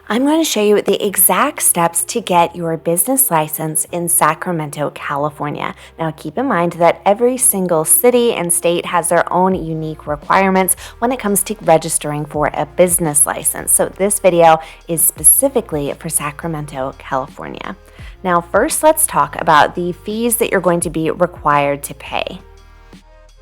I'm going to show you the exact steps to get your business license in Sacramento, California. Now, keep in mind that every single city and state has their own unique requirements when it comes to registering for a business license. So this video is specifically for Sacramento, California. Now, first, let's talk about the fees that you're going to be required to pay.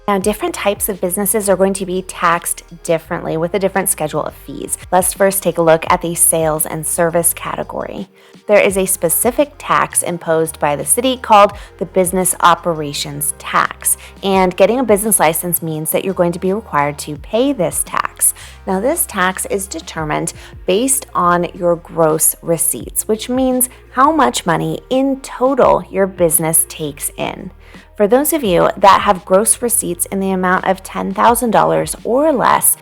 Now, different types of businesses are going to be taxed differently with a different schedule of fees. Let's first take a look at the sales and service category. There is a specific tax imposed by the city called the business operations tax. And getting a business license means that you're going to be required to pay this tax. Now, this tax is determined based on your gross receipts, which means how much money in total your business takes in. For those of you that have gross receipts in the amount of $10,000 or less,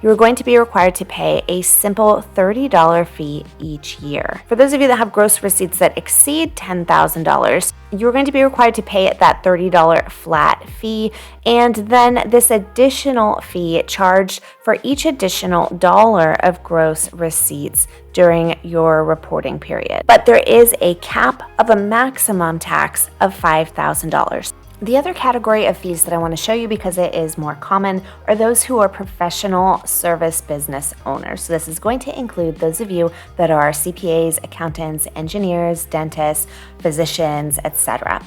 you're going to be required to pay a simple $30 fee each year. For those of you that have gross receipts that exceed $10,000, you're going to be required to pay that $30 flat fee, and then this additional fee charged for each additional dollar of gross receipts during your reporting period. But there is a cap of a maximum tax of $5,000. The other category of fees that I want to show you, because it is more common, are those who are professional service business owners. So this is going to include those of you that are CPAs, accountants, engineers, dentists, physicians, etc.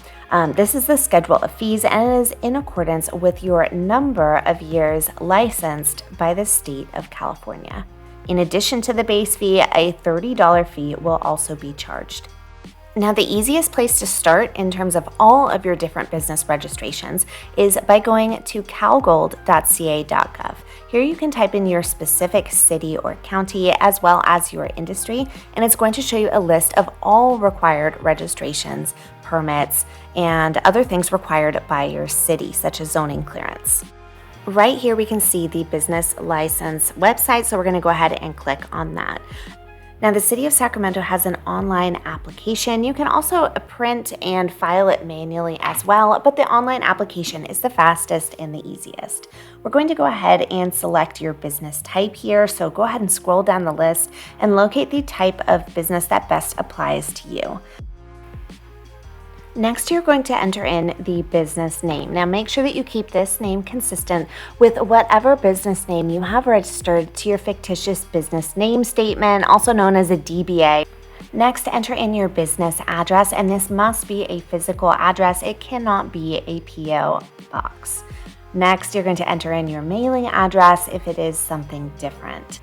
This is the schedule of fees and it is in accordance with your number of years licensed by the state of California. In addition to the base fee, a $30 fee will also be charged. Now, the easiest place to start in terms of all of your different business registrations is by going to calgold.ca.gov. Here you can type in your specific city or county as well as your industry, and it's going to show you a list of all required registrations, permits, and other things required by your city, such as zoning clearance. Right here we can see the business license website, so we're going to go ahead and click on that. Now, the City of Sacramento has an online application. You can also print and file it manually as well, but the online application is the fastest and the easiest. We're going to go ahead and select your business type here. So go ahead and scroll down the list and locate the type of business that best applies to you. Next, you're going to enter in the business name. Now, make sure that you keep this name consistent with whatever business name you have registered to your fictitious business name statement, also known as a DBA. Next, enter in your business address, and this must be a physical address. It cannot be a PO box. Next, you're going to enter in your mailing address if it is something different.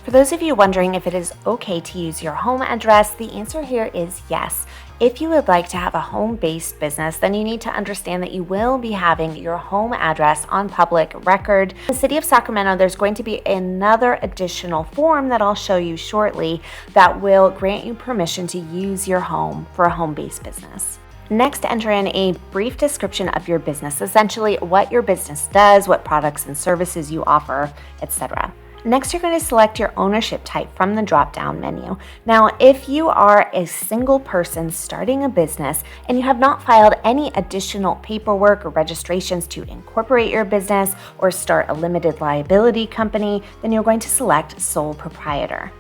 For those of you wondering if it is okay to use your home address, the answer here is yes. If you would like to have a home-based business, then you need to understand that you will be having your home address on public record. In the City of Sacramento, there's going to be another additional form that I'll show you shortly that will grant you permission to use your home for a home-based business. Next, enter in a brief description of your business, essentially what your business does, what products and services you offer, etc. Next, you're going to select your ownership type from the drop-down menu. Now, if you are a single person starting a business and you have not filed any additional paperwork or registrations to incorporate your business or start a limited liability company, then you're going to select sole proprietor.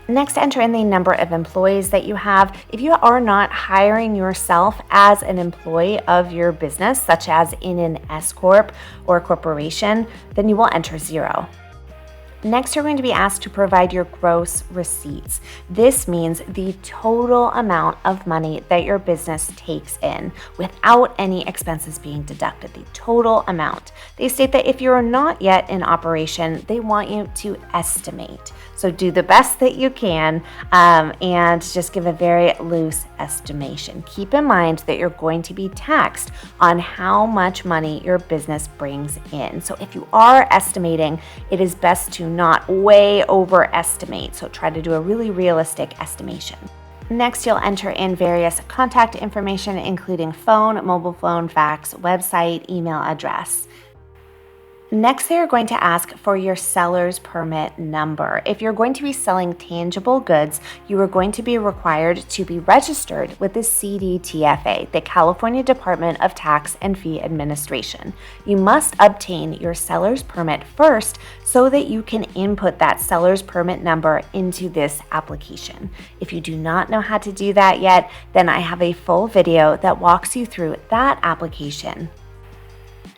Next, enter in the number of employees that you have. If you are not hiring yourself as an employee of your business, such as in an S Corp or corporation, then you will enter 0. Next, you're going to be asked to provide your gross receipts. This means the total amount of money that your business takes in without any expenses being deducted, the total amount. They state that if you're not yet in operation, they want you to estimate. So do the best that you can and just give a very loose estimation. Keep in mind that you're going to be taxed on how much money your business brings in. So if you are estimating, it is best to not way overestimate. So try to do a really realistic estimation. Next, you'll enter in various contact information, including phone, mobile phone, fax, website, email address. Next, they are going to ask for your seller's permit number. If you're going to be selling tangible goods, you are going to be required to be registered with the CDTFA, the California Department of Tax and Fee Administration. You must obtain your seller's permit first so that you can input that seller's permit number into this application. If you do not know how to do that yet, then I have a full video that walks you through that application.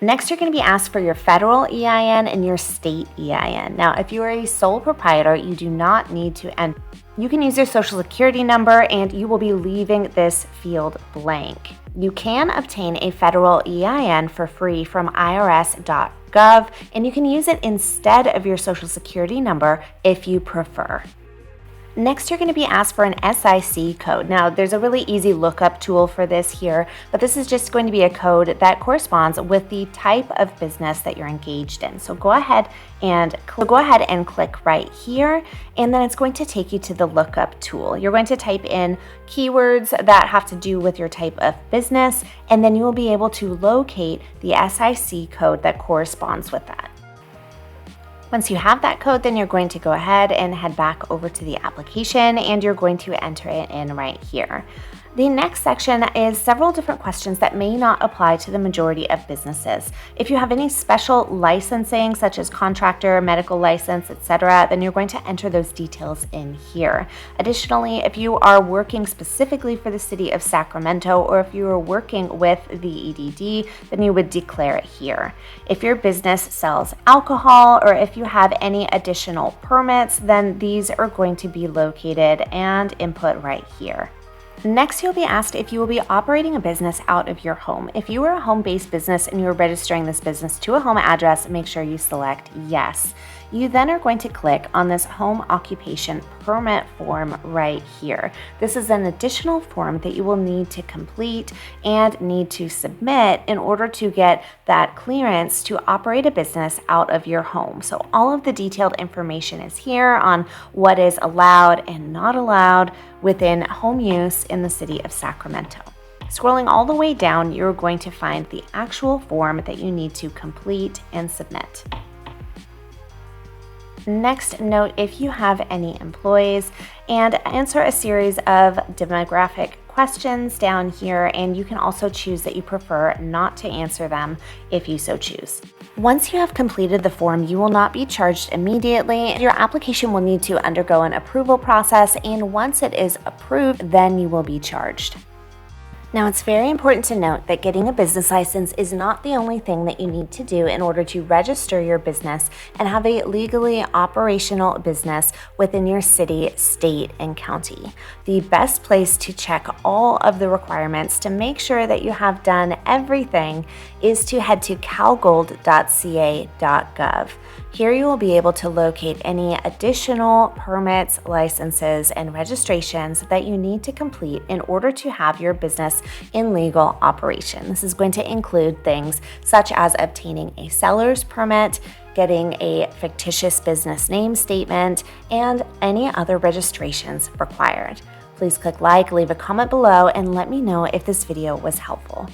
Next, you're going to be asked for your federal EIN and your state EIN. Now, if you are a sole proprietor, you do not need to enter. You can use your social security number and you will be leaving this field blank. You can obtain a federal EIN for free from irs.gov, and you can use it instead of your social security number if you prefer. Next, you're going to be asked for an SIC code. Now, there's a really easy lookup tool for this here, but this is just going to be a code that corresponds with the type of business that you're engaged in. So go ahead and click right here, and then it's going to take you to the lookup tool. You're going to type in keywords that have to do with your type of business, and then you will be able to locate the SIC code that corresponds with that. Once you have that code, then you're going to go ahead and head back over to the application and you're going to enter it in right here. The next section is several different questions that may not apply to the majority of businesses. If you have any special licensing, such as contractor, medical license, etc., then you're going to enter those details in here. Additionally, if you are working specifically for the city of Sacramento, or if you are working with the EDD, then you would declare it here. If your business sells alcohol, or if you have any additional permits, then these are going to be located and input right here. Next, you'll be asked if you will be operating a business out of your home. If you are a home-based business and you are registering this business to a home address, make sure you select yes. You then are going to click on this home occupation permit form right here. This is an additional form that you will need to complete and need to submit in order to get that clearance to operate a business out of your home. So all of the detailed information is here on what is allowed and not allowed within home use in the city of Sacramento. Scrolling all the way down, you're going to find the actual form that you need to complete and submit. Next, note if you have any employees and answer a series of demographic questions down here, and you can also choose that you prefer not to answer them if you so choose. Once you have completed the form, you will not be charged immediately. Your application will need to undergo an approval process, and once it is approved, then you will be charged. Now, it's very important to note that getting a business license is not the only thing that you need to do in order to register your business and have a legally operational business within your city, state, and county. The best place to check all of the requirements to make sure that you have done everything is to head to calgold.ca.gov. Here you will be able to locate any additional permits, licenses, and registrations that you need to complete in order to have your business in legal operation. This is going to include things such as obtaining a seller's permit, getting a fictitious business name statement, and any other registrations required. Please click like, leave a comment below, and let me know if this video was helpful.